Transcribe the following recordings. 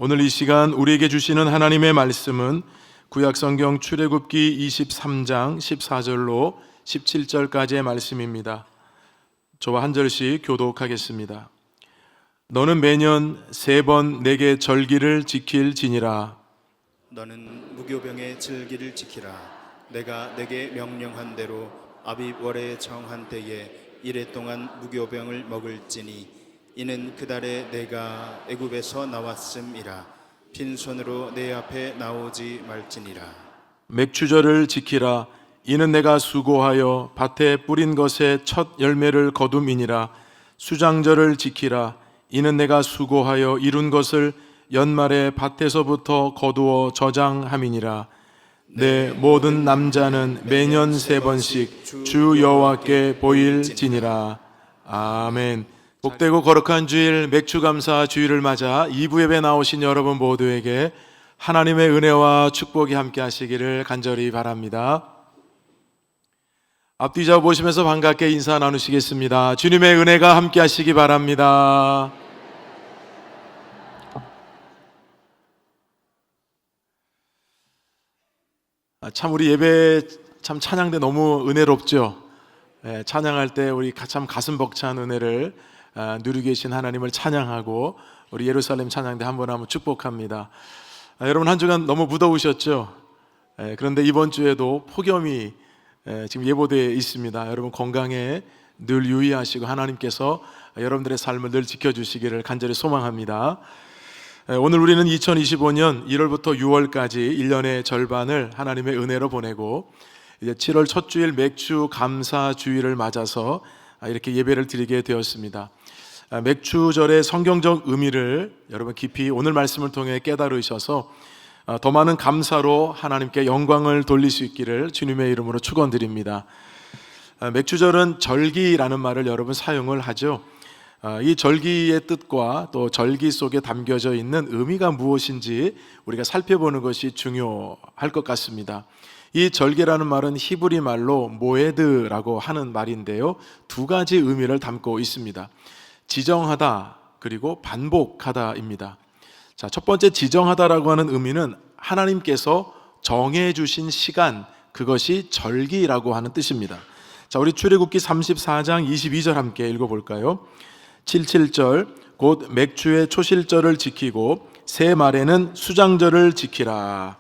오늘 이 시간 우리에게 주시는 하나님의 말씀은 구약성경 출애굽기 23장 14절로 17절까지의 말씀입니다. 저와 한 절씩 교독하겠습니다. 너는 매년 3번 내게 절기를 지킬지니라. 너는 무교병의 절기를 지키라. 내가 내게 명령한 대로 아비월에 정한 때에 이래 동안 무교병을 먹을지니 이는 그달에 내가 애굽에서 나왔음이라. 빈손으로 내 앞에 나오지 말지니라. 맥추절을 지키라. 이는 내가 수고하여 밭에 뿌린 것의 첫 열매를 거둠이니라. 수장절을 지키라. 이는 내가 수고하여 이룬 것을 연말에 밭에서부터 거두어 저장함이니라. 내 모든 남자는 매년 3번씩 주 여호와께 보일지니라. 아멘. 복되고 거룩한 주일 맥주감사 주일을 맞아 2부 예배 나오신 여러분 모두에게 하나님의 은혜와 축복이 함께 하시기를 간절히 바랍니다. 앞뒤 좌우 보시면서 반갑게 인사 나누시겠습니다. 주님의 은혜가 함께 하시기 바랍니다. 참 우리 예배 참 찬양대 너무 은혜롭죠. 찬양할 때 우리 참 가슴 벅찬 은혜를 누리고 계신 하나님을 찬양하고 우리 예루살렘 찬양대 한번 축복합니다. 여러분 한 주간 너무 무더우셨죠? 그런데 이번 주에도 폭염이 지금 예보되어 있습니다. 여러분 건강에 늘 유의하시고 하나님께서 여러분들의 삶을 늘 지켜주시기를 간절히 소망합니다. 오늘 우리는 2025년 1월부터 6월까지 1년의 절반을 하나님의 은혜로 보내고 이제 7월 첫 주일 맥주 감사 주일을 맞아서 이렇게 예배를 드리게 되었습니다. 맥주절의 성경적 의미를 여러분 깊이 오늘 말씀을 통해 깨달으셔서 더 많은 감사로 하나님께 영광을 돌릴 수 있기를 주님의 이름으로 축원드립니다. 맥주절은 절기라는 말을 여러분 사용을 하죠. 이 절기의 뜻과 또 절기 속에 담겨져 있는 의미가 무엇인지 우리가 살펴보는 것이 중요할 것 같습니다. 이 절기라는 말은 히브리 말로 모에드라고 하는 말인데요, 2가지 의미를 담고 있습니다. 지정하다 그리고 반복하다입니다. 자, 첫 번째 지정하다라고 하는 의미는 하나님께서 정해주신 시간, 그것이 절기라고 하는 뜻입니다. 자, 우리 출애굽기 34장 22절 함께 읽어볼까요? 77절 곧 맥주의 초실절을 지키고 새 말에는 수장절을 지키라.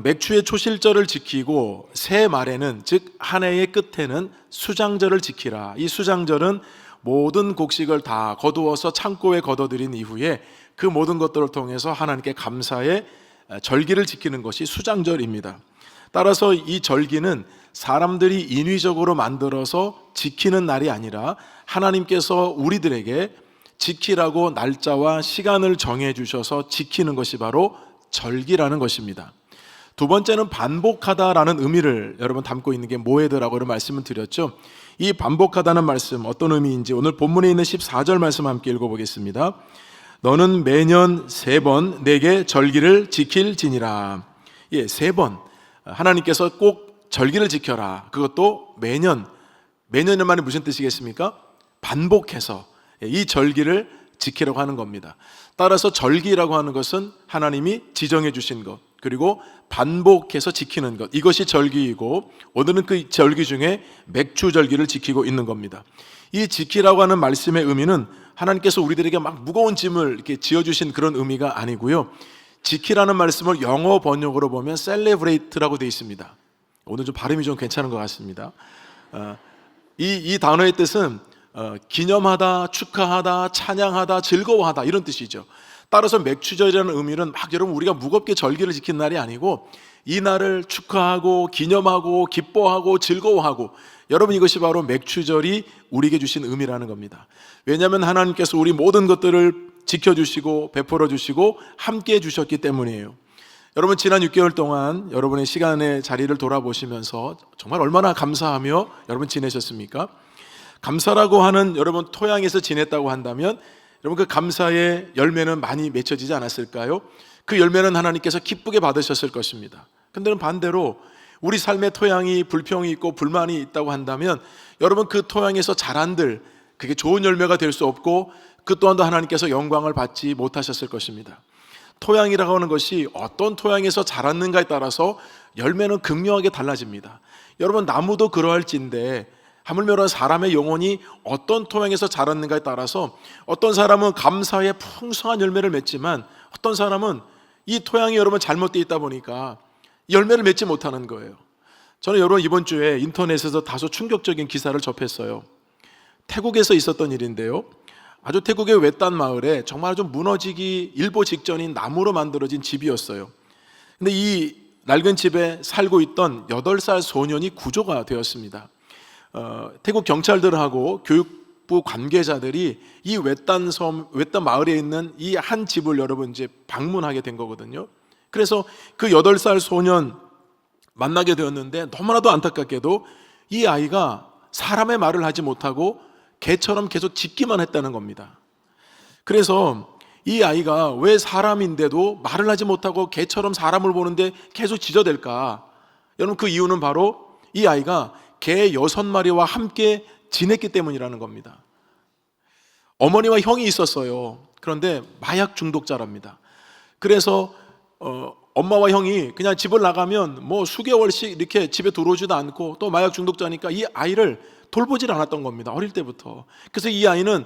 맥주의 초실절을 지키고 새 말에는 즉 한 해의 끝에는 수장절을 지키라. 이 수장절은 모든 곡식을 다 거두어서 창고에 거둬들인 이후에 그 모든 것들을 통해서 하나님께 감사의 절기를 지키는 것이 수장절입니다. 따라서 이 절기는 사람들이 인위적으로 만들어서 지키는 날이 아니라 하나님께서 우리들에게 지키라고 날짜와 시간을 정해 주셔서 지키는 것이 바로 절기라는 것입니다. 두 번째는 반복하다라는 의미를 여러분 담고 있는 게 모에드라고 말씀을 드렸죠. 이 반복하다는 말씀 어떤 의미인지 오늘 본문에 있는 14절 말씀 함께 읽어보겠습니다. 너는 매년 3번 내게 절기를 지킬지니라. 3번 하나님께서 꼭 절기를 지켜라. 그것도 매년. 매년의 말이 무슨 뜻이겠습니까? 반복해서 이 절기를 지키라고 하는 겁니다. 따라서 절기라고 하는 것은 하나님이 지정해 주신 것, 그리고 반복해서 지키는 것, 이것이 절기이고 오늘은 그 절기 중에 맥주절기를 지키고 있는 겁니다. 이 지키라고 하는 말씀의 의미는 하나님께서 우리들에게 막 무거운 짐을 이렇게 지어주신 그런 의미가 아니고요, 지키라는 말씀을 영어 번역으로 보면 celebrate라고 되어 있습니다. 오늘 좀 발음이 좀 괜찮은 것 같습니다. 이 단어의 뜻은 기념하다, 축하하다, 찬양하다, 즐거워하다 이런 뜻이죠. 따라서 맥주절이라는 의미는 막 여러분 우리가 무겁게 절기를 지킨 날이 아니고 이 날을 축하하고 기념하고 기뻐하고 즐거워하고, 여러분 이것이 바로 맥주절이 우리에게 주신 의미라는 겁니다. 왜냐하면 하나님께서 우리 모든 것들을 지켜주시고 베풀어 주시고 함께 해주셨기 때문이에요. 여러분 지난 6개월 동안 여러분의 시간의 자리를 돌아보시면서 정말 얼마나 감사하며 여러분 지내셨습니까? 감사라고 하는 여러분 토양에서 지냈다고 한다면 여러분 그 감사의 열매는 많이 맺혀지지 않았을까요? 그 열매는 하나님께서 기쁘게 받으셨을 것입니다. 근데 반대로 우리 삶의 토양이 불평이 있고 불만이 있다고 한다면 여러분 그 토양에서 자란들 그게 좋은 열매가 될 수 없고 그 또한도 하나님께서 영광을 받지 못하셨을 것입니다. 토양이라고 하는 것이 어떤 토양에서 자랐는가에 따라서 열매는 극명하게 달라집니다. 여러분, 나무도 그러할진데 하물며 사람의 영혼이 어떤 토양에서 자랐는가에 따라서 어떤 사람은 감사의 풍성한 열매를 맺지만 어떤 사람은 이 토양이 여러분 잘못되어 있다 보니까 열매를 맺지 못하는 거예요. 저는 여러분 이번 주에 인터넷에서 다소 충격적인 기사를 접했어요. 태국에서 있었던 일인데요, 아주 태국의 외딴 마을에 정말 좀 무너지기 일보 직전인 나무로 만들어진 집이었어요. 근데 이 낡은 집에 살고 있던 8살 소년이 구조가 되었습니다. 태국 경찰들하고 교육부 관계자들이 이 외딴 마을에 있는 이 한 집을 여러분 이제 방문하게 된 거거든요. 그래서 그 8살 소년 만나게 되었는데 너무나도 안타깝게도 이 아이가 사람의 말을 하지 못하고 개처럼 계속 짖기만 했다는 겁니다. 그래서 이 아이가 왜 사람인데도 말을 하지 못하고 개처럼 사람을 보는데 계속 짖어댈까? 여러분, 그 이유는 바로 이 아이가 개 6마리와 함께 지냈기 때문이라는 겁니다. 어머니와 형이 있었어요. 그런데 마약 중독자랍니다. 그래서 엄마와 형이 그냥 집을 나가면 뭐 수개월씩 이렇게 집에 들어오지도 않고 또 마약 중독자니까 이 아이를 돌보질 않았던 겁니다. 어릴 때부터. 그래서 이 아이는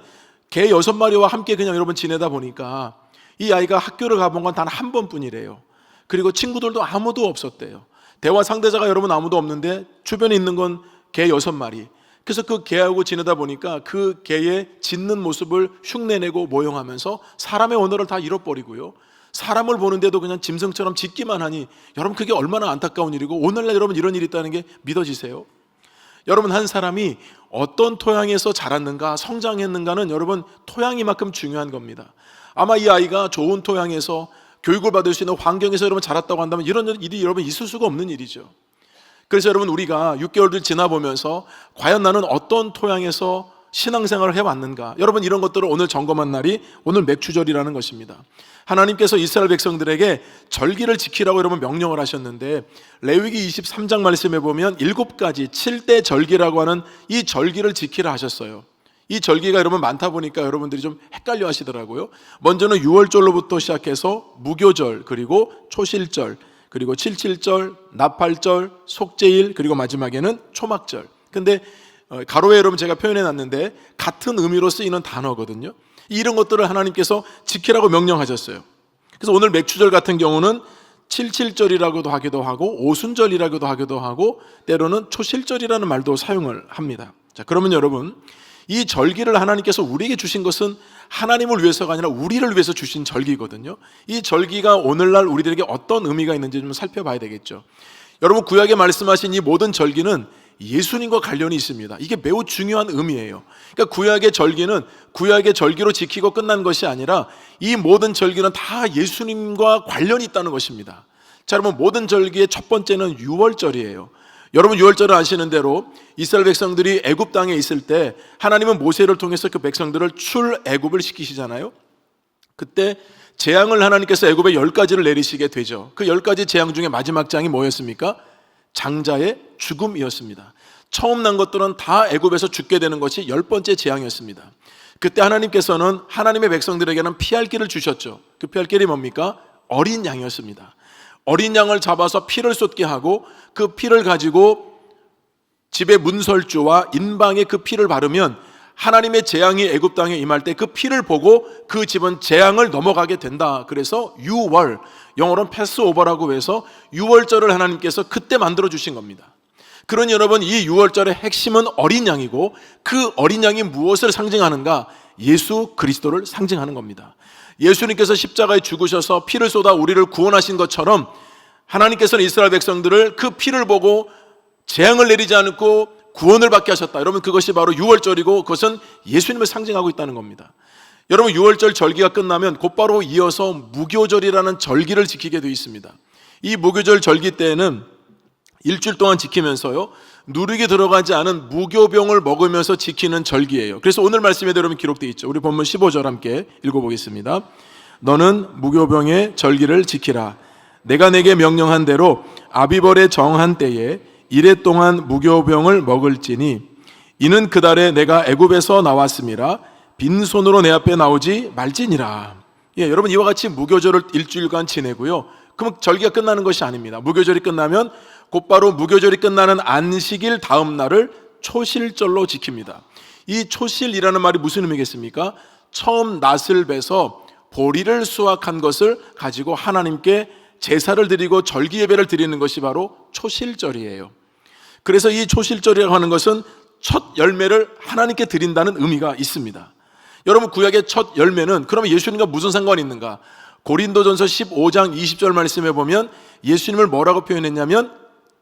개 6마리와 함께 그냥 여러분 지내다 보니까 이 아이가 학교를 가본 건 단 한 번뿐이래요. 그리고 친구들도 아무도 없었대요. 대화 상대자가 여러분 아무도 없는데 주변에 있는 건 개 6마리. 그래서 그 개하고 지내다 보니까 그 개의 짖는 모습을 흉내내고 모형하면서 사람의 언어를 다 잃어버리고요, 사람을 보는데도 그냥 짐승처럼 짖기만 하니 여러분 그게 얼마나 안타까운 일이고 오늘날 여러분 이런 일이 있다는 게 믿어지세요? 여러분, 한 사람이 어떤 토양에서 자랐는가 성장했는가는 여러분 토양이만큼 중요한 겁니다. 아마 이 아이가 좋은 토양에서 교육을 받을 수 있는 환경에서 여러분 자랐다고 한다면 이런 일이 여러분 있을 수가 없는 일이죠. 그래서 여러분, 우리가 6개월들 지나보면서 과연 나는 어떤 토양에서 신앙생활을 해왔는가, 여러분 이런 것들을 오늘 점검한 날이 오늘 맥추절이라는 것입니다. 하나님께서 이스라엘 백성들에게 절기를 지키라고 여러분 명령을 하셨는데 레위기 23장 말씀에 보면 7가지 7대 절기라고 하는 이 절기를 지키라 하셨어요. 이 절기가 여러분 많다 보니까 여러분들이 좀 헷갈려 하시더라고요. 먼저는 6월절로부터 시작해서 무교절, 그리고 초실절, 그리고 칠칠절, 나팔절, 속죄일, 그리고 마지막에는 초막절. 근데 가로에 여러분 제가 표현해 놨는데 같은 의미로 쓰이는 단어거든요. 이런 것들을 하나님께서 지키라고 명령하셨어요. 그래서 오늘 맥추절 같은 경우는 칠칠절이라고도 하기도 하고 오순절이라고도 하기도 하고 때로는 초실절이라는 말도 사용을 합니다. 자, 그러면 여러분, 이 절기를 하나님께서 우리에게 주신 것은 하나님을 위해서가 아니라 우리를 위해서 주신 절기거든요. 이 절기가 오늘날 우리들에게 어떤 의미가 있는지 좀 살펴봐야 되겠죠. 여러분, 구약에 말씀하신 이 모든 절기는 예수님과 관련이 있습니다. 이게 매우 중요한 의미예요. 그러니까 구약의 절기는 구약의 절기로 지키고 끝난 것이 아니라 이 모든 절기는 다 예수님과 관련이 있다는 것입니다. 자, 여러분, 모든 절기의 첫 번째는 6월절이에요. 여러분, 6월절을 아시는 대로 이스라엘 백성들이 애굽 땅에 있을 때 하나님은 모세를 통해서 그 백성들을 출애굽을 시키시잖아요. 그때 재앙을 하나님께서 애굽에 10가지를 내리시게 되죠. 그 10가지 재앙 중에 마지막 장이 뭐였습니까? 장자의 죽음이었습니다. 처음 난 것들은 다 애굽에서 죽게 되는 것이 10번째 재앙이었습니다. 그때 하나님께서는 하나님의 백성들에게는 피할 길을 주셨죠. 그 피할 길이 뭡니까? 어린 양이었습니다. 어린 양을 잡아서 피를 쏟게 하고 그 피를 가지고 집의 문설주와 인방에 그 피를 바르면 하나님의 재앙이 애굽 땅에 임할 때 그 피를 보고 그 집은 재앙을 넘어가게 된다. 그래서 6월, 영어로는 패스오버라고 해서 6월절을 하나님께서 그때 만들어 주신 겁니다. 그러니 여러분, 이 6월절의 핵심은 어린 양이고 그 어린 양이 무엇을 상징하는가? 예수 그리스도를 상징하는 겁니다. 예수님께서 십자가에 죽으셔서 피를 쏟아 우리를 구원하신 것처럼 하나님께서는 이스라엘 백성들을 그 피를 보고 재앙을 내리지 않고 구원을 받게 하셨다. 여러분, 그것이 바로 6월절이고 그것은 예수님을 상징하고 있다는 겁니다. 여러분, 6월절 절기가 끝나면 곧바로 이어서 무교절이라는 절기를 지키게 되어 있습니다. 이 무교절 절기 때에는 일주일 동안 지키면서요, 누룩이 들어가지 않은 무교병을 먹으면서 지키는 절기예요. 그래서 오늘 말씀에도 여러분 기록되어 있죠. 우리 본문 15절 함께 읽어보겠습니다. 너는 무교병의 절기를 지키라. 내가 내게 명령한 대로 아비벌의 정한 때에 이레 동안 무교병을 먹을지니 이는 그달에 내가 애굽에서 나왔음이라 빈손으로 내 앞에 나오지 말지니라. 예, 여러분 이와 같이 무교절을 일주일간 지내고요. 그럼 절기가 끝나는 것이 아닙니다. 무교절이 끝나면 곧바로 무교절이 끝나는 안식일 다음 날을 초실절로 지킵니다. 이 초실이라는 말이 무슨 의미겠습니까? 처음 낫을 베서 보리를 수확한 것을 가지고 하나님께 제사를 드리고 절기 예배를 드리는 것이 바로 초실절이에요. 그래서 이 초실절이라고 하는 것은 첫 열매를 하나님께 드린다는 의미가 있습니다. 여러분 구약의 첫 열매는 그러면 예수님과 무슨 상관이 있는가? 고린도전서 15장 20절 말씀에 보면 예수님을 뭐라고 표현했냐면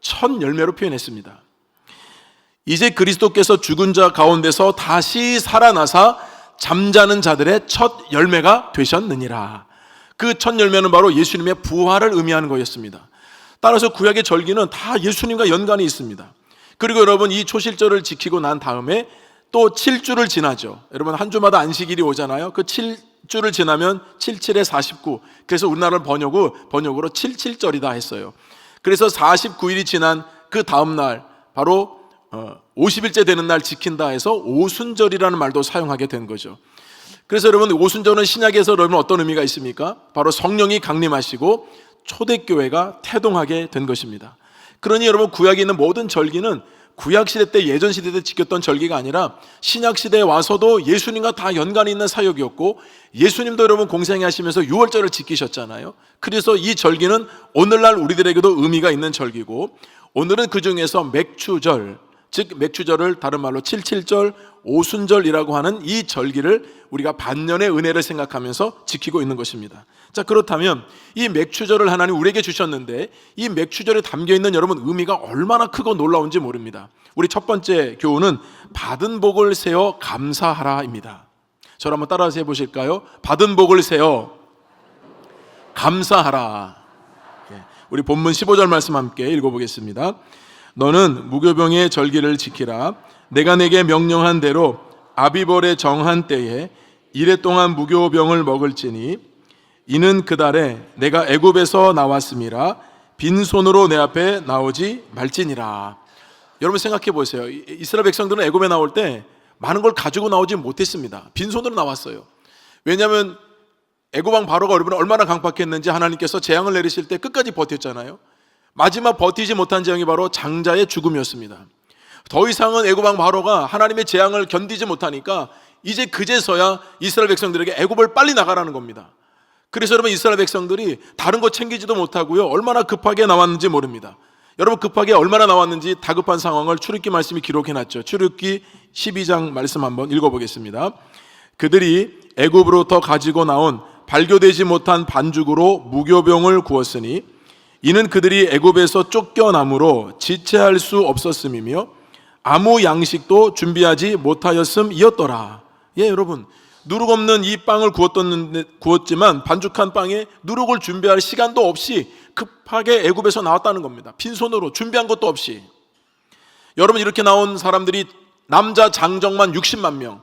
첫 열매로 표현했습니다. 이제 그리스도께서 죽은 자 가운데서 다시 살아나사 잠자는 자들의 첫 열매가 되셨느니라. 그 첫 열매는 바로 예수님의 부활을 의미하는 거였습니다. 따라서 구약의 절기는 다 예수님과 연관이 있습니다. 그리고 여러분 이 초실절을 지키고 난 다음에 또 7주를 지나죠. 여러분 한 주마다 안식일이 오잖아요. 그 7주를 지나면 77에 49. 그래서 우리나라 번역으로 77절이다 했어요. 그래서 49일이 지난 그 다음 날 바로 50일째 되는 날 지킨다 해서 오순절이라는 말도 사용하게 된 거죠. 그래서 여러분 오순절은 신약에서 여러분 어떤 의미가 있습니까? 바로 성령이 강림하시고 초대교회가 태동하게 된 것입니다. 그러니 여러분 구약에 있는 모든 절기는 구약시대 때 예전 시대 때 지켰던 절기가 아니라 신약시대에 와서도 예수님과 다 연관이 있는 사역이었고 예수님도 여러분 공생애 하시면서 유월절을 지키셨잖아요. 그래서 이 절기는 오늘날 우리들에게도 의미가 있는 절기고 오늘은 그 중에서 맥추절, 즉 맥추절을 다른 말로 77절, 오순절이라고 하는 이 절기를 우리가 반년의 은혜를 생각하면서 지키고 있는 것입니다. 자, 그렇다면 이 맥추절을 하나님 우리에게 주셨는데 이 맥추절에 담겨있는 여러분 의미가 얼마나 크고 놀라운지 모릅니다. 우리 첫 번째 교훈은 받은 복을 세어 감사하라입니다. 저를 한번 따라서 해보실까요? 받은 복을 세어 감사하라. 우리 본문 15절 말씀 함께 읽어보겠습니다. 너는 무교병의 절기를 지키라. 내가 내게 명령한 대로 아비벌의 정한 때에 이래 동안 무교병을 먹을지니 이는 그달에 내가 애굽에서 나왔음이라 빈손으로 내 앞에 나오지 말지니라. 여러분 생각해 보세요. 이스라엘 백성들은 애굽에 나올 때 많은 걸 가지고 나오지 못했습니다. 빈손으로 나왔어요. 왜냐하면 애굽 왕 바로가 여러분 얼마나 강팍했는지 하나님께서 재앙을 내리실 때 끝까지 버텼잖아요. 마지막 버티지 못한 재앙이 바로 장자의 죽음이었습니다. 더 이상은 애굽 왕 바로가 하나님의 재앙을 견디지 못하니까 이제 그제서야 이스라엘 백성들에게 애굽을 빨리 나가라는 겁니다. 그래서 여러분 이스라엘 백성들이 다른 거 챙기지도 못하고요, 얼마나 급하게 나왔는지 모릅니다. 여러분 급하게 얼마나 나왔는지 다급한 상황을 출애굽기 말씀이 기록해놨죠. 출애굽기 12장 말씀 한번 읽어보겠습니다. 그들이 애굽으로부터 가지고 나온 발교되지 못한 반죽으로 무교병을 구웠으니 이는 그들이 애굽에서 쫓겨남으로 지체할 수 없었음이며 아무 양식도 준비하지 못하였음이었더라. 예, 여러분 누룩 없는 이 빵을 구웠지만 반죽한 빵에 누룩을 준비할 시간도 없이 급하게 애굽에서 나왔다는 겁니다. 빈손으로 준비한 것도 없이. 여러분 이렇게 나온 사람들이 남자 장정만 60만 명,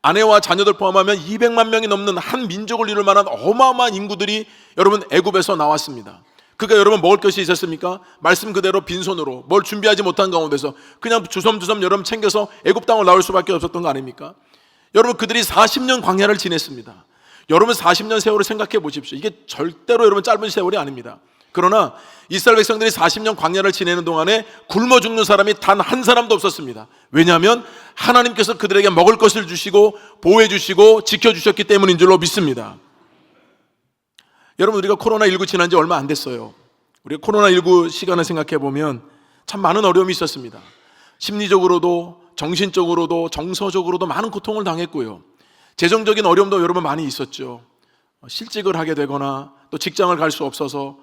아내와 자녀들 포함하면 200만 명이 넘는 한 민족을 이룰 만한 어마어마한 인구들이 여러분 애굽에서 나왔습니다. 그러니까 여러분 먹을 것이 있었습니까? 말씀 그대로 빈손으로 뭘 준비하지 못한 가운데서 그냥 주섬주섬 여러분 챙겨서 애굽 땅을 나올 수밖에 없었던 거 아닙니까? 여러분 그들이 40년 광야를 지냈습니다. 여러분 40년 세월을 생각해 보십시오. 이게 절대로 여러분 짧은 세월이 아닙니다. 그러나 이스라엘 백성들이 40년 광야를 지내는 동안에 굶어 죽는 사람이 단 한 사람도 없었습니다. 왜냐하면 하나님께서 그들에게 먹을 것을 주시고 보호해 주시고 지켜주셨기 때문인 줄로 믿습니다. 여러분 우리가 코로나19 지난 지 얼마 안 됐어요. 우리가 코로나19 시간을 생각해 보면 참 많은 어려움이 있었습니다. 심리적으로도 정신적으로도 정서적으로도 많은 고통을 당했고요. 재정적인 어려움도 여러분 많이 있었죠. 실직을 하게 되거나 또 직장을 갈 수 없어서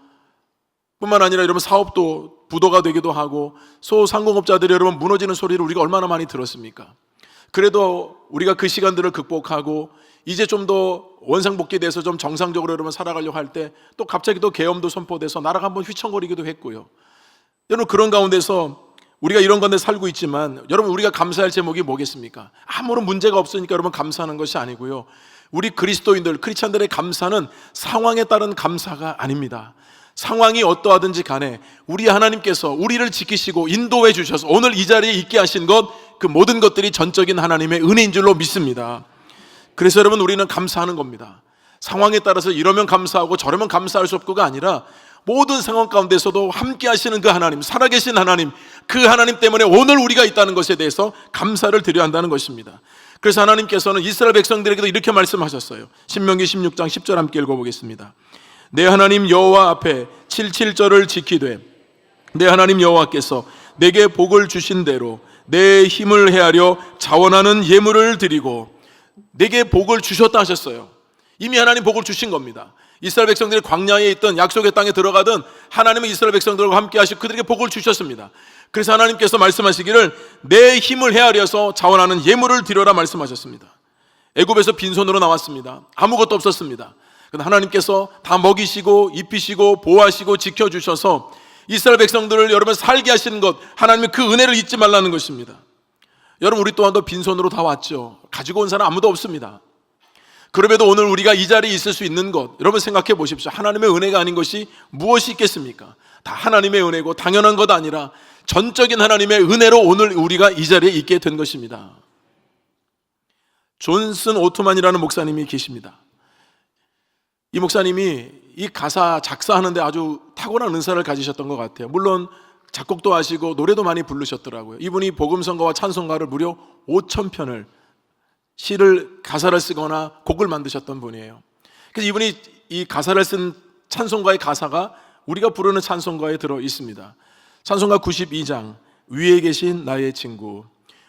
뿐만 아니라 여러분 사업도 부도가 되기도 하고 소상공업자들이 여러분 무너지는 소리를 우리가 얼마나 많이 들었습니까? 그래도 우리가 그 시간들을 극복하고 이제 좀 더 원상복귀돼서 좀 정상적으로 여러분 살아가려고 할 때 또 갑자기 또 계엄도 선포돼서 나라가 한번 휘청거리기도 했고요. 여러분 그런 가운데서 우리가 이런 건데 살고 있지만 여러분 우리가 감사할 제목이 뭐겠습니까? 아무런 문제가 없으니까 여러분 감사하는 것이 아니고요. 우리 그리스도인들, 크리스찬들의 감사는 상황에 따른 감사가 아닙니다. 상황이 어떠하든지 간에 우리 하나님께서 우리를 지키시고 인도해 주셔서 오늘 이 자리에 있게 하신 것, 그 모든 것들이 전적인 하나님의 은혜인 줄로 믿습니다. 그래서 여러분 우리는 감사하는 겁니다. 상황에 따라서 이러면 감사하고 저러면 감사할 수 없고가 아니라 모든 상황 가운데서도 함께 하시는 그 하나님, 살아계신 하나님, 그 하나님 때문에 오늘 우리가 있다는 것에 대해서 감사를 드려야 한다는 것입니다. 그래서 하나님께서는 이스라엘 백성들에게도 이렇게 말씀하셨어요. 신명기 16장 10절 함께 읽어보겠습니다. 내 하나님 여호와 앞에 77절을 지키되 내 하나님 여호와께서 내게 복을 주신 대로 내 힘을 헤아려 자원하는 예물을 드리고, 내게 복을 주셨다 하셨어요. 이미 하나님 복을 주신 겁니다. 이스라엘 백성들이 광야에 있던 약속의 땅에 들어가든 하나님은 이스라엘 백성들과 함께 하시고 그들에게 복을 주셨습니다. 그래서 하나님께서 말씀하시기를 내 힘을 헤아려서 자원하는 예물을 드려라 말씀하셨습니다. 애굽에서 빈손으로 나왔습니다. 아무것도 없었습니다. 그런데 하나님께서 다 먹이시고 입히시고 보호하시고 지켜주셔서 이스라엘 백성들을 여러분 살게 하시는 것, 하나님의 그 은혜를 잊지 말라는 것입니다. 여러분, 우리 또한도 빈손으로 다 왔죠. 가지고 온 사람 아무도 없습니다. 그럼에도 오늘 우리가 이 자리에 있을 수 있는 것, 여러분 생각해 보십시오. 하나님의 은혜가 아닌 것이 무엇이 있겠습니까? 다 하나님의 은혜고 당연한 것 아니라 전적인 하나님의 은혜로 오늘 우리가 이 자리에 있게 된 것입니다. 존슨 오트만이라는 목사님이 계십니다. 이 목사님이 이 가사 작사하는데 아주 탁월한 은사를 가지셨던 것 같아요. 물론 작곡도 하시고 노래도 많이 부르셨더라고요. 이분이 복음성가와 찬송가를 무려 5,000편을 시를 가사를 쓰거나 곡을 만드셨던 분이에요. 그래서 이분이 이 가사를 쓴 찬송가의 가사가 우리가 부르는 찬송가에 들어 있습니다. 찬송가 92장 위에 계신 나의 친구,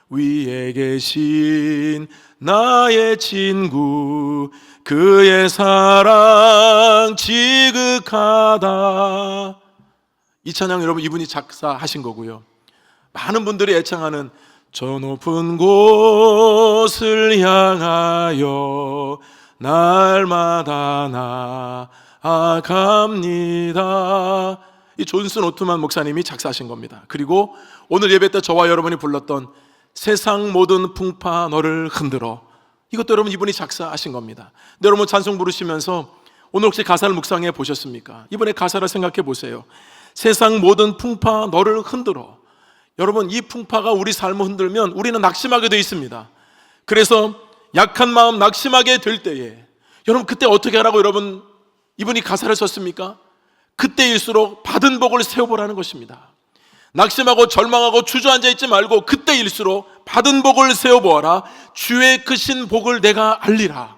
위에 계신 나의 친구, 그의 사랑 지극하다. 이 찬양 여러분 이분이 작사하신 거고요. 많은 분들이 애창하는 저 높은 곳을 향하여 날마다 나아갑니다. 이 존슨 오트만 목사님이 작사하신 겁니다. 그리고 오늘 예배 때 저와 여러분이 불렀던 세상 모든 풍파 너를 흔들어, 이것도 여러분 이분이 작사하신 겁니다. 근데 여러분 찬송 부르시면서 오늘 혹시 가사를 묵상해 보셨습니까? 이번에 가사를 생각해 보세요. 세상 모든 풍파 너를 흔들어. 여러분 이 풍파가 우리 삶을 흔들면 우리는 낙심하게 되어 있습니다. 그래서 약한 마음 낙심하게 될 때에 여러분 그때 어떻게 하라고 여러분 이분이 가사를 썼습니까? 그때일수록 받은 복을 세워보라는 것입니다. 낙심하고 절망하고 주저앉아 있지 말고 그때일수록 받은 복을 세워보아라. 주의 크신 복을 내가 알리라.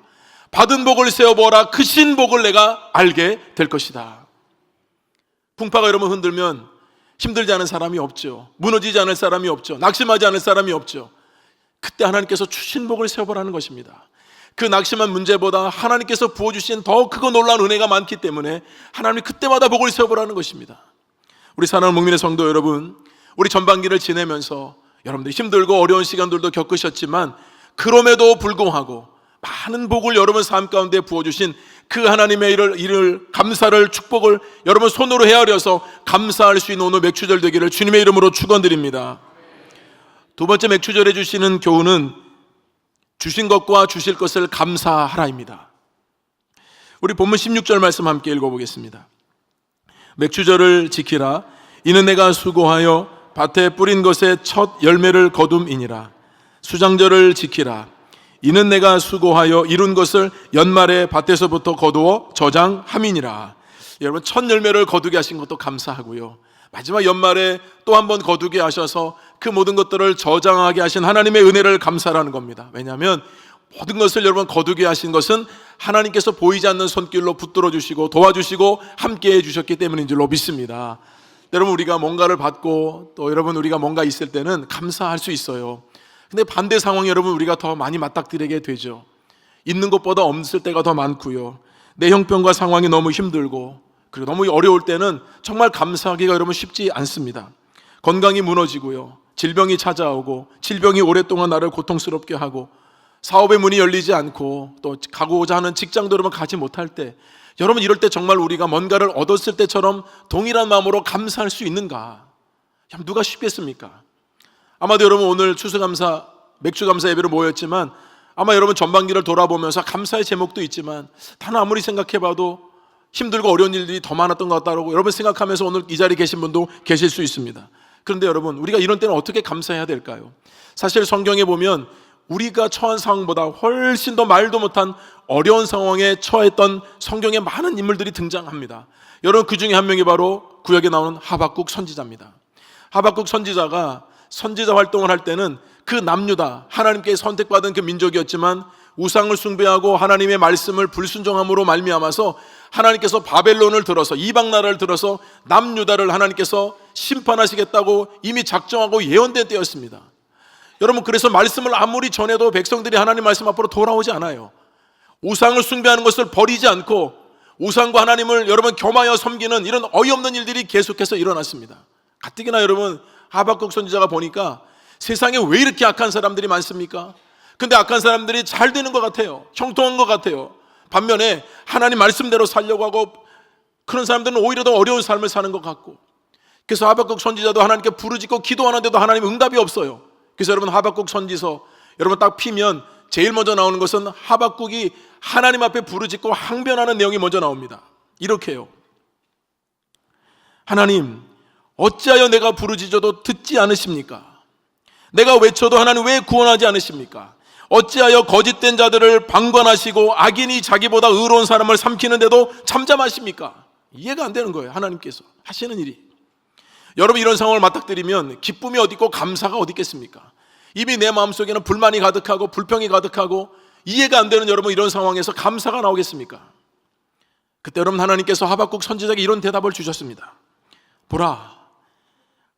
받은 복을 세워보아라. 크신 복을 내가 알게 될 것이다. 풍파가 여러분 흔들면 힘들지 않은 사람이 없죠. 무너지지 않을 사람이 없죠. 낙심하지 않을 사람이 없죠. 그때 하나님께서 주신 복을 세워보라는 것입니다. 그 낙심한 문제보다 하나님께서 부어주신 더 크고 놀라운 은혜가 많기 때문에 하나님이 그때마다 복을 세워보라는 것입니다. 우리 사랑하는 목민의 성도 여러분, 우리 전반기를 지내면서 여러분들 힘들고 어려운 시간들도 겪으셨지만 그럼에도 불구하고 많은 복을 여러분 삶 가운데 부어주신 그 하나님의 일을 감사를 축복을 여러분 손으로 헤아려서 감사할 수 있는 오늘 맥추절 되기를 주님의 이름으로 축원드립니다. 두 번째 맥추절에 주시는 교훈은 주신 것과 주실 것을 감사하라입니다. 우리 본문 16절 말씀 함께 읽어보겠습니다. 맥추절을 지키라. 이는 내가 수고하여 밭에 뿌린 것의 첫 열매를 거둠이니라. 수장절을 지키라. 이는 내가 수고하여 이룬 것을 연말에 밭에서부터 거두어 저장함이니라. 여러분 첫 열매를 거두게 하신 것도 감사하고요, 마지막 연말에 또 한 번 거두게 하셔서 그 모든 것들을 저장하게 하신 하나님의 은혜를 감사하는 겁니다. 왜냐하면 모든 것을 여러분 거두게 하신 것은 하나님께서 보이지 않는 손길로 붙들어 주시고 도와주시고 함께해 주셨기 때문인 줄로 믿습니다. 여러분 우리가 뭔가를 받고 또 여러분 우리가 뭔가 있을 때는 감사할 수 있어요. 근데 반대 상황에 여러분 우리가 더 많이 맞닥뜨리게 되죠. 있는 것보다 없을 때가 더 많고요, 내 형편과 상황이 너무 힘들고 그리고 너무 어려울 때는 정말 감사하기가 여러분 쉽지 않습니다. 건강이 무너지고요, 질병이 찾아오고 질병이 오랫동안 나를 고통스럽게 하고 사업의 문이 열리지 않고 또 가고자 하는 직장도 여러분 가지 못할 때, 여러분 이럴 때 정말 우리가 뭔가를 얻었을 때처럼 동일한 마음으로 감사할 수 있는가? 누가 쉽겠습니까? 아마도 여러분 오늘 추수감사, 맥주감사 예배로 모였지만 아마 여러분 전반기를 돌아보면서 감사의 제목도 있지만 단 아무리 생각해봐도 힘들고 어려운 일들이 더 많았던 것 같다고 여러분 생각하면서 오늘 이 자리에 계신 분도 계실 수 있습니다. 그런데 여러분 우리가 이런 때는 어떻게 감사해야 될까요? 사실 성경에 보면 우리가 처한 상황보다 훨씬 더 말도 못한 어려운 상황에 처했던 성경에 많은 인물들이 등장합니다. 여러분, 그 중에 한 명이 바로 구약에 나오는 하박국 선지자입니다. 하박국 선지자가 선지자 활동을 할 때는 그 남유다, 하나님께 선택받은 그 민족이었지만 우상을 숭배하고 하나님의 말씀을 불순종함으로 말미암아서 하나님께서 바벨론을 들어서, 이방 나라를 들어서 남유다를 하나님께서 심판하시겠다고 이미 작정하고 예언된 때였습니다. 여러분, 그래서 말씀을 아무리 전해도 백성들이 하나님 말씀 앞으로 돌아오지 않아요. 우상을 숭배하는 것을 버리지 않고 우상과 하나님을 여러분 겸하여 섬기는 이런 어이없는 일들이 계속해서 일어났습니다. 가뜩이나 여러분, 하박국 선지자가 보니까 세상에 왜 이렇게 악한 사람들이 많습니까? 근데 악한 사람들이 잘 되는 것 같아요. 형통한 것 같아요. 반면에 하나님 말씀대로 살려고 하고 그런 사람들은 오히려 더 어려운 삶을 사는 것 같고, 그래서 하박국 선지자도 하나님께 부르짖고 기도하는데도 하나님 응답이 없어요. 그래서 여러분, 하박국 선지서 여러분 딱 피면 제일 먼저 나오는 것은 하박국이 하나님 앞에 부르짖고 항변하는 내용이 먼저 나옵니다. 이렇게요: 하나님, 어찌하여 내가 부르짖어도 듣지 않으십니까? 내가 외쳐도 하나님 왜 구원하지 않으십니까? 어찌하여 거짓된 자들을 방관하시고 악인이 자기보다 의로운 사람을 삼키는데도 잠잠하십니까? 이해가 안 되는 거예요. 하나님께서 하시는 일이. 여러분, 이런 상황을 맞닥뜨리면 기쁨이 어디 있고 감사가 어디 있겠습니까? 이미 내 마음속에는 불만이 가득하고 불평이 가득하고 이해가 안 되는 여러분, 이런 상황에서 감사가 나오겠습니까? 그때 여러분, 하나님께서 하박국 선지자에게 이런 대답을 주셨습니다. 보라,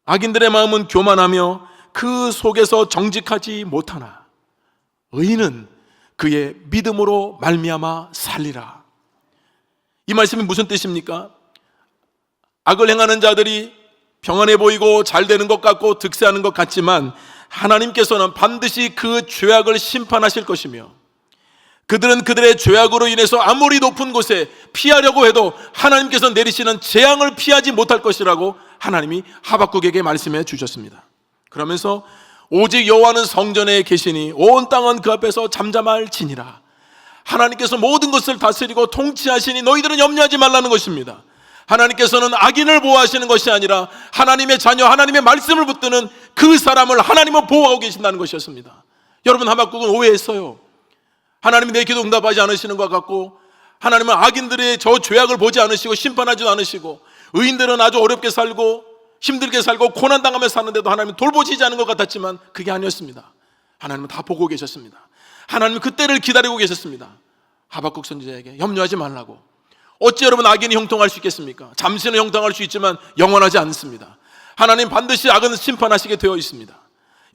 악인들의 마음은 교만하며 그 속에서 정직하지 못하나 의인은 그의 믿음으로 말미암아 살리라. 이 말씀이 무슨 뜻입니까? 악을 행하는 자들이 평안해 보이고 잘 되는 것 같고 득세하는 것 같지만 하나님께서는 반드시 그 죄악을 심판하실 것이며, 그들은 그들의 죄악으로 인해서 아무리 높은 곳에 피하려고 해도 하나님께서 내리시는 재앙을 피하지 못할 것이라고 하나님이 하박국에게 말씀해 주셨습니다. 그러면서 오직 여호와는 성전에 계시니 온 땅은 그 앞에서 잠잠할지니라. 하나님께서 모든 것을 다스리고 통치하시니 너희들은 염려하지 말라는 것입니다. 하나님께서는 악인을 보호하시는 것이 아니라 하나님의 자녀, 하나님의 말씀을 붙드는 그 사람을 하나님은 보호하고 계신다는 것이었습니다. 여러분, 하박국은 오해했어요. 하나님이 내 기도 응답하지 않으시는 것 같고, 하나님은 악인들의 저 죄악을 보지 않으시고 심판하지도 않으시고, 의인들은 아주 어렵게 살고 힘들게 살고 고난당하며 사는데도 하나님은 돌보시지 않은 것 같았지만 그게 아니었습니다. 하나님은 다 보고 계셨습니다. 하나님은 그때를 기다리고 계셨습니다. 하박국 선지자에게 염려하지 말라고. 어찌 여러분, 악인이 형통할 수 있겠습니까? 잠시는 형통할 수 있지만 영원하지 않습니다. 하나님 반드시 악은 심판하시게 되어 있습니다.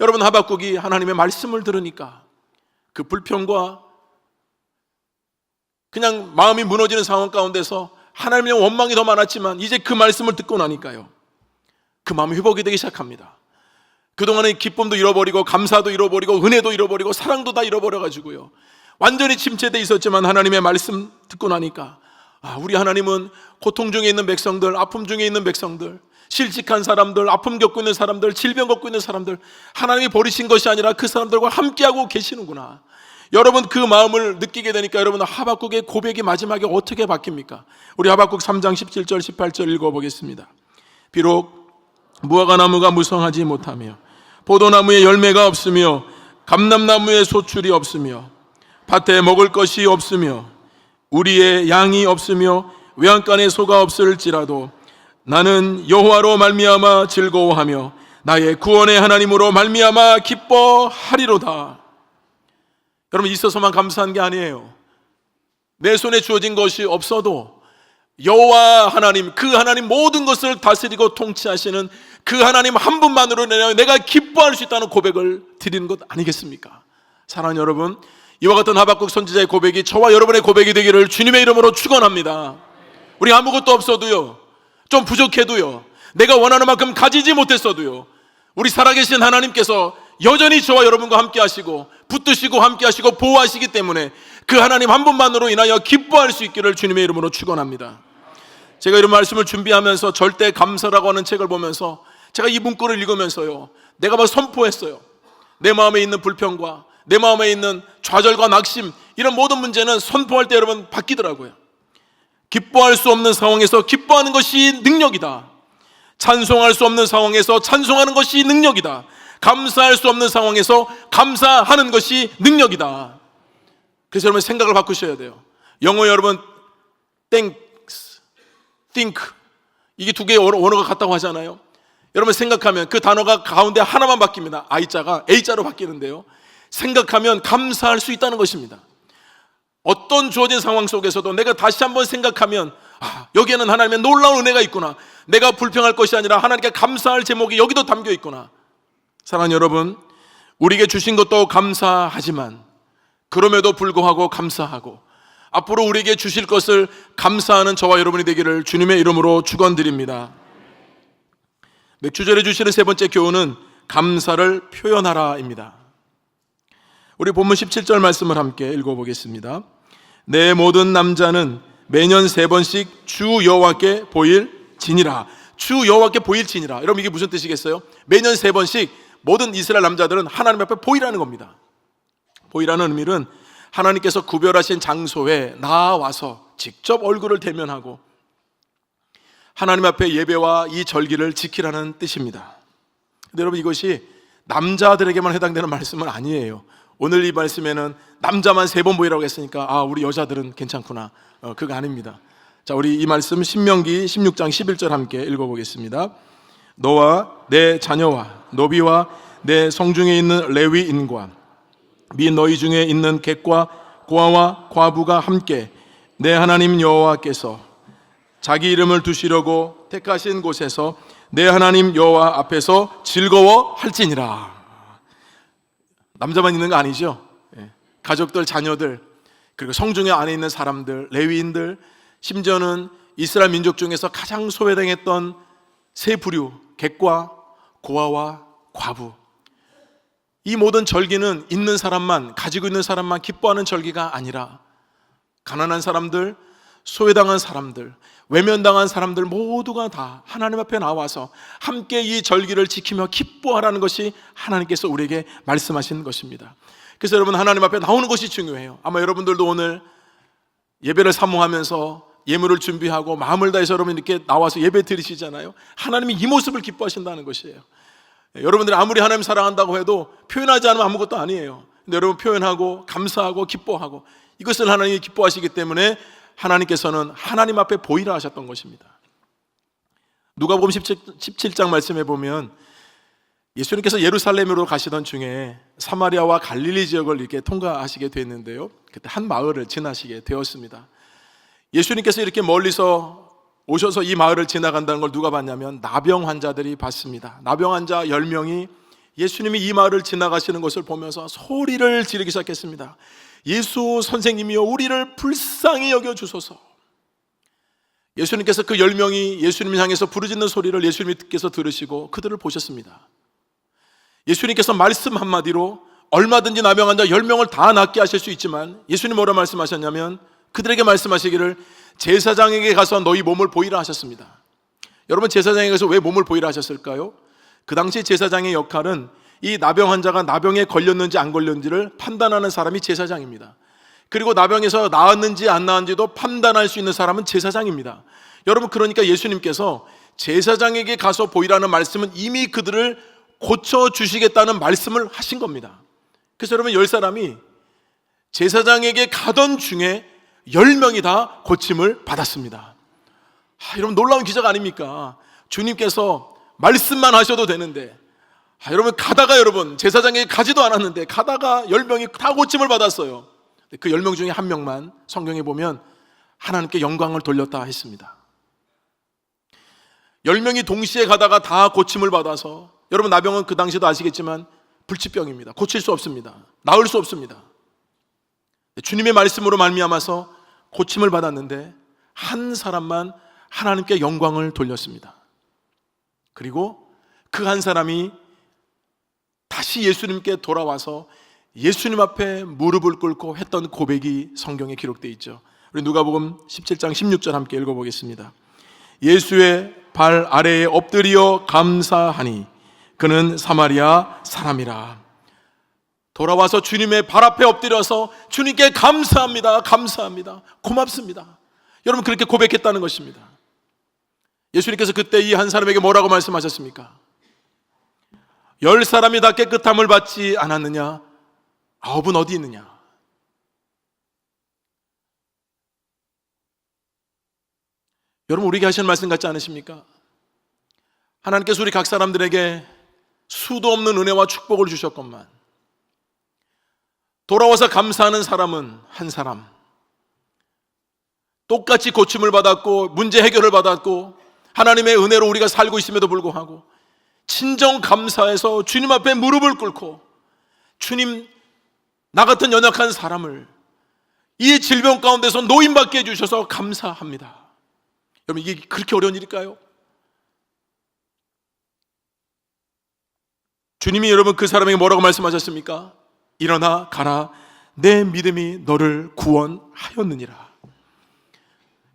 여러분, 하박국이 하나님의 말씀을 들으니까 그 불평과 그냥 마음이 무너지는 상황 가운데서 하나님의 원망이 더 많았지만 이제 그 말씀을 듣고 나니까요, 그 마음이 회복이 되기 시작합니다. 그동안의 기쁨도 잃어버리고 감사도 잃어버리고 은혜도 잃어버리고 사랑도 다 잃어버려가지고요, 완전히 침체되어 있었지만 하나님의 말씀 듣고 나니까, 우리 하나님은 고통 중에 있는 백성들, 아픔 중에 있는 백성들, 실직한 사람들, 아픔 겪고 있는 사람들, 질병 겪고 있는 사람들, 하나님이 버리신 것이 아니라 그 사람들과 함께하고 계시는구나. 여러분, 그 마음을 느끼게 되니까 여러분, 하박국의 고백이 마지막에 어떻게 바뀝니까? 우리 하박국 3장 17절 18절 읽어보겠습니다. 비록 무화과나무가 무성하지 못하며 포도나무에 열매가 없으며 감람나무에 소출이 없으며 밭에 먹을 것이 없으며 우리의 양이 없으며 외양간에 소가 없을지라도 나는 여호와로 말미암아 즐거워하며 나의 구원의 하나님으로 말미암아 기뻐하리로다. 여러분, 있어서만 감사한 게 아니에요. 내 손에 주어진 것이 없어도 여호와 하나님, 그 하나님 모든 것을 다스리고 통치하시는 그 하나님 한 분만으로 내가 기뻐할 수 있다는 고백을 드리는 것 아니겠습니까? 사랑하는 여러분, 이와 같은 하박국 선지자의 고백이 저와 여러분의 고백이 되기를 주님의 이름으로 축원합니다. 우리 아무것도 없어도요, 좀 부족해도요, 내가 원하는 만큼 가지지 못했어도요, 우리 살아계신 하나님께서 여전히 저와 여러분과 함께 하시고 붙드시고 함께 하시고 보호하시기 때문에 그 하나님 한 분만으로 인하여 기뻐할 수 있기를 주님의 이름으로 축원합니다. 제가 이런 말씀을 준비하면서 절대 감사라고 하는 책을 보면서 제가 이 문구를 읽으면서요, 내가 막 선포했어요. 내 마음에 있는 불평과 내 마음에 있는 좌절과 낙심, 이런 모든 문제는 선포할 때 여러분 바뀌더라고요. 기뻐할 수 없는 상황에서 기뻐하는 것이 능력이다. 찬송할 수 없는 상황에서 찬송하는 것이 능력이다. 감사할 수 없는 상황에서 감사하는 것이 능력이다. 그래서 여러분 생각을 바꾸셔야 돼요. 영어 여러분 thanks, think 이게 두 개의 언어가 같다고 하잖아요. 여러분 생각하면 그 단어가 가운데 하나만 바뀝니다. I자가 A자로 바뀌는데요. 생각하면 감사할 수 있다는 것입니다. 어떤 주어진 상황 속에서도 내가 다시 한번 생각하면 여기에는 하나님의 놀라운 은혜가 있구나. 내가 불평할 것이 아니라 하나님께 감사할 제목이 여기도 담겨 있구나. 사랑하는 여러분, 우리에게 주신 것도 감사하지만 그럼에도 불구하고 감사하고 앞으로 우리에게 주실 것을 감사하는 저와 여러분이 되기를 주님의 이름으로 축원드립니다. 맥주절에 주시는 세 번째 교훈은 감사를 표현하라입니다. 우리 본문 17절 말씀을 함께 읽어보겠습니다. 내 모든 남자는 매년 3번씩 주 여호와께 보일지니라. 주 여호와께 보일지니라. 여러분 이게 무슨 뜻이겠어요? 매년 3번씩 모든 이스라엘 남자들은 하나님 앞에 보이라는 겁니다. 보이라는 의미는 하나님께서 구별하신 장소에 나와서 직접 얼굴을 대면하고 하나님 앞에 예배와 이 절기를 지키라는 뜻입니다. 근데 여러분 이것이 남자들에게만 해당되는 말씀은 아니에요. 오늘 이 말씀에는 남자만 3번 보이라고 했으니까 우리 여자들은 괜찮구나. 그거 아닙니다. 자, 우리 이 말씀 신명기 16장 11절 함께 읽어보겠습니다. 너와 내 자녀와 노비와 내 성중에 있는 레위인과 및 너희 중에 있는 객과 고아와 과부가 함께 내 하나님 여호와께서 자기 이름을 두시려고 택하신 곳에서 내 하나님 여호와 앞에서 즐거워할지니라. 남자만 있는 거 아니죠? 가족들, 자녀들, 그리고 성중에 안에 있는 사람들, 레위인들, 심지어는 이스라엘 민족 중에서 가장 소외당했던 세 부류, 객과 고아와 과부. 이 모든 절기는 있는 사람만, 가지고 있는 사람만 기뻐하는 절기가 아니라 가난한 사람들, 소외당한 사람들, 외면당한 사람들 모두가 다 하나님 앞에 나와서 함께 이 절기를 지키며 기뻐하라는 것이 하나님께서 우리에게 말씀하신 것입니다. 그래서 여러분 하나님 앞에 나오는 것이 중요해요. 아마 여러분들도 오늘 예배를 사모하면서 예물을 준비하고 마음을 다해서 여러분 이렇게 나와서 예배 드리시잖아요. 하나님이 이 모습을 기뻐하신다는 것이에요. 여러분들이 아무리 하나님 사랑한다고 해도 표현하지 않으면 아무것도 아니에요. 근데 여러분 표현하고 감사하고 기뻐하고 이것을 하나님이 기뻐하시기 때문에 하나님께서는 하나님 앞에 보이라 하셨던 것입니다. 누가복음 17장 말씀해 보면 예수님께서 예루살렘으로 가시던 중에 사마리아와 갈릴리 지역을 이렇게 통과하시게 됐는데요. 그때 한 마을을 지나시게 되었습니다. 예수님께서 이렇게 멀리서 오셔서 이 마을을 지나간다는 걸 누가 봤냐면 나병 환자들이 봤습니다. 나병 환자 10명이 예수님이 이 마을을 지나가시는 것을 보면서 소리를 지르기 시작했습니다. 예수 선생님이여 우리를 불쌍히 여겨주소서. 예수님께서 그 10명이 예수님을 향해서 부르짖는 소리를 예수님께서 들으시고 그들을 보셨습니다. 예수님께서 말씀 한마디로 얼마든지 나병 환자 10명을 다 낫게 하실 수 있지만 예수님 뭐라 말씀하셨냐면 그들에게 말씀하시기를 제사장에게 가서 너희 몸을 보이라 하셨습니다. 여러분 제사장에게 가서 왜 몸을 보이라 하셨을까요? 그 당시 제사장의 역할은 이 나병 환자가 나병에 걸렸는지 안 걸렸는지를 판단하는 사람이 제사장입니다. 그리고 나병에서 나았는지 안 나았는지도 판단할 수 있는 사람은 제사장입니다. 여러분 그러니까 예수님께서 제사장에게 가서 보이라는 말씀은 이미 그들을 고쳐주시겠다는 말씀을 하신 겁니다. 그래서 여러분 10사람이 제사장에게 가던 중에 10명이 다 고침을 받았습니다. 여러분 놀라운 기적 아닙니까? 주님께서 말씀만 하셔도 되는데 여러분 가다가 여러분 제사장에게 가지도 않았는데 가다가 10명이 다 고침을 받았어요. 그 10명 중에 한 명만 성경에 보면 하나님께 영광을 돌렸다 했습니다. 10명이 동시에 가다가 다 고침을 받아서 여러분 나병은 그 당시에도 아시겠지만 불치병입니다. 고칠 수 없습니다. 나을 수 없습니다. 주님의 말씀으로 말미암아서 고침을 받았는데 한 사람만 하나님께 영광을 돌렸습니다. 그리고 그 한 사람이 다시 예수님께 돌아와서 예수님 앞에 무릎을 꿇고 했던 고백이 성경에 기록되어 있죠. 우리 누가복음 17장 16절 함께 읽어보겠습니다. 예수의 발 아래에 엎드려 감사하니 그는 사마리아 사람이라. 돌아와서 주님의 발 앞에 엎드려서 주님께 감사합니다, 감사합니다, 고맙습니다. 여러분 그렇게 고백했다는 것입니다. 예수님께서 그때 이 한 사람에게 뭐라고 말씀하셨습니까? 10사람이 다 깨끗함을 받지 않았느냐? 9은 어디 있느냐? 여러분, 우리에게 하시는 말씀 같지 않으십니까? 하나님께서 우리 각 사람들에게 수도 없는 은혜와 축복을 주셨건만 돌아와서 감사하는 사람은 한 사람, 똑같이 고침을 받았고 문제 해결을 받았고 하나님의 은혜로 우리가 살고 있음에도 불구하고 진정 감사해서 주님 앞에 무릎을 꿇고 주님, 나 같은 연약한 사람을 이 질병 가운데서 노인받게 해주셔서 감사합니다. 여러분, 이게 그렇게 어려운 일일까요? 주님이 여러분 그 사람에게 뭐라고 말씀하셨습니까? 일어나 가라, 내 믿음이 너를 구원하였느니라.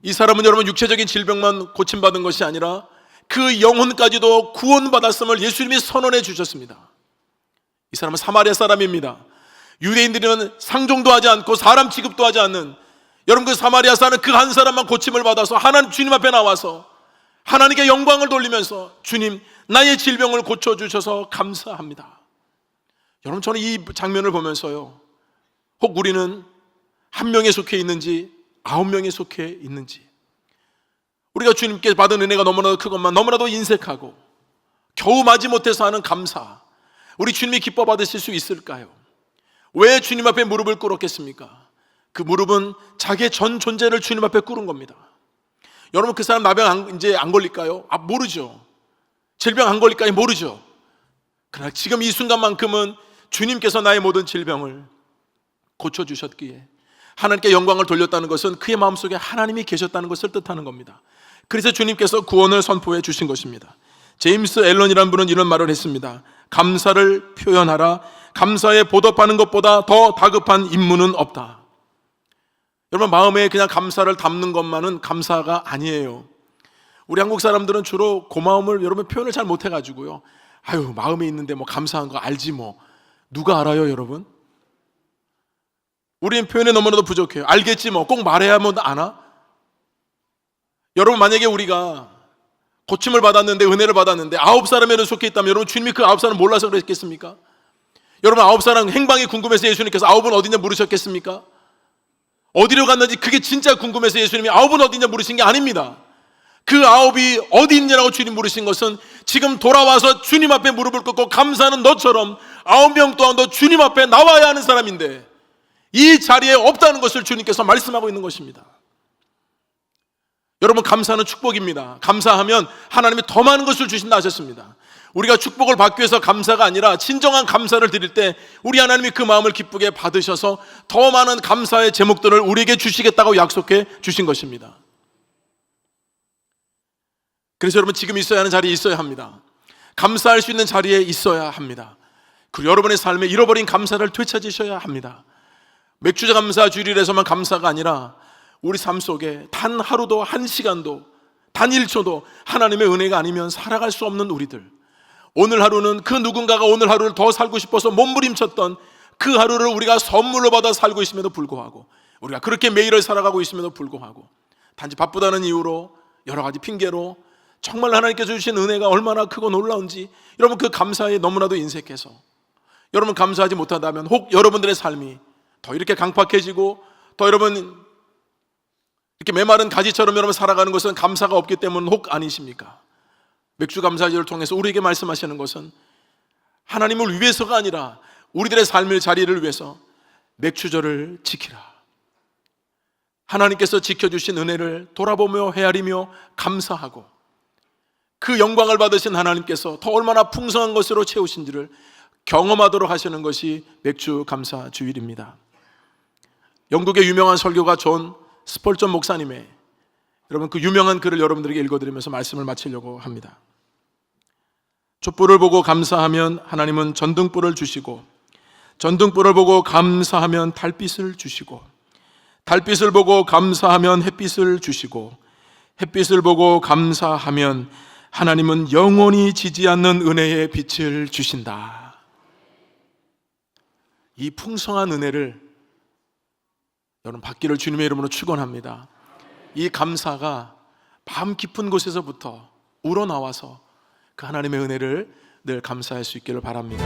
이 사람은 여러분 육체적인 질병만 고침받은 것이 아니라 그 영혼까지도 구원받았음을 예수님이 선언해 주셨습니다. 이 사람은 사마리아 사람입니다. 유대인들은 상종도 하지 않고 사람 취급도 하지 않는, 여러분 그 사마리아 사는 그 한 사람만 고침을 받아서 하나님 주님 앞에 나와서 하나님께 영광을 돌리면서 주님, 나의 질병을 고쳐주셔서 감사합니다. 여러분, 저는 이 장면을 보면서요, 혹 우리는 한 명에 속해 있는지 9명에 속해 있는지, 우리가 주님께 받은 은혜가 너무나도 크건만 너무나도 인색하고 겨우 마지못해서 하는 감사, 우리 주님이 기뻐 받으실 수 있을까요? 왜 주님 앞에 무릎을 꿇었겠습니까? 그 무릎은 자기의 전 존재를 주님 앞에 꿇은 겁니다. 여러분, 그 사람 나병 이제 안 걸릴까요? 모르죠. 질병 안 걸릴까요? 모르죠. 그러나 지금 이 순간만큼은 주님께서 나의 모든 질병을 고쳐주셨기에 하나님께 영광을 돌렸다는 것은 그의 마음속에 하나님이 계셨다는 것을 뜻하는 겁니다. 그래서 주님께서 구원을 선포해 주신 것입니다. 제임스 앨런이라는 분은 이런 말을 했습니다. 감사를 표현하라. 감사에 보답하는 것보다 더 다급한 임무는 없다. 여러분, 마음에 그냥 감사를 담는 것만은 감사가 아니에요. 우리 한국 사람들은 주로 고마움을 여러분 표현을 잘 못해가지고요, 아유, 마음에 있는데 뭐 감사한 거 알지 뭐. 누가 알아요, 여러분? 우리는 표현에 너무나도 부족해요. 알겠지 뭐, 꼭 말해야만 아나? 여러분, 만약에 우리가 고침을 받았는데, 은혜를 받았는데 9사람에는 속해 있다면 여러분, 주님이 그 9사람 몰라서 그랬겠습니까? 여러분, 9사람 행방이 궁금해서 예수님께서 9은 어디냐 물으셨겠습니까? 어디로 갔는지 그게 진짜 궁금해서 예수님이 9은 어디냐 물으신 게 아닙니다. 그 9이 어디 있냐라고 주님 물으신 것은 지금 돌아와서 주님 앞에 무릎을 꿇고 감사하는 너처럼 9명 또한도 주님 앞에 나와야 하는 사람인데 이 자리에 없다는 것을 주님께서 말씀하고 있는 것입니다. 여러분, 감사는 축복입니다. 감사하면 하나님이 더 많은 것을 주신다 하셨습니다. 우리가 축복을 받기 위해서 감사가 아니라 진정한 감사를 드릴 때 우리 하나님이 그 마음을 기쁘게 받으셔서 더 많은 감사의 제목들을 우리에게 주시겠다고 약속해 주신 것입니다. 그래서 여러분, 지금 있어야 하는 자리에 있어야 합니다. 감사할 수 있는 자리에 있어야 합니다. 그리고 여러분의 삶에 잃어버린 감사를 되찾으셔야 합니다. 맥주자 감사 주일에서만 감사가 아니라 우리 삶 속에 단 하루도, 한 시간도, 단 1초도 하나님의 은혜가 아니면 살아갈 수 없는 우리들, 오늘 하루는 그 누군가가 오늘 하루를 더 살고 싶어서 몸부림쳤던 그 하루를 우리가 선물로 받아 살고 있음에도 불구하고, 우리가 그렇게 매일을 살아가고 있음에도 불구하고 단지 바쁘다는 이유로, 여러 가지 핑계로 정말 하나님께서 주신 은혜가 얼마나 크고 놀라운지 여러분, 그 감사에 너무나도 인색해서 여러분 감사하지 못한다면 혹 여러분들의 삶이 더 이렇게 강팍해지고 더 여러분 이렇게 메마른 가지처럼 여러분 살아가는 것은 감사가 없기 때문 혹 아니십니까? 맥주 감사절을 통해서 우리에게 말씀하시는 것은 하나님을 위해서가 아니라 우리들의 삶의 자리를 위해서 맥주절을 지키라. 하나님께서 지켜주신 은혜를 돌아보며 헤아리며 감사하고 그 영광을 받으신 하나님께서 더 얼마나 풍성한 것으로 채우신지를 경험하도록 하시는 것이 맥주 감사 주일입니다. 영국의 유명한 설교가 존 스펄전 목사님의 여러분 그 유명한 글을 여러분들에게 읽어드리면서 말씀을 마치려고 합니다. 촛불을 보고 감사하면 하나님은 전등불을 주시고, 전등불을 보고 감사하면 달빛을 주시고, 달빛을 보고 감사하면 햇빛을 주시고, 햇빛을 보고 감사하면 하나님은 영원히 지지 않는 은혜의 빛을 주신다. 이 풍성한 은혜를 여러분 받기를 주님의 이름으로 축원합니다. 이 감사가 마음 깊은 곳에서부터 우러나와서 그 하나님의 은혜를 늘 감사할 수 있기를 바랍니다.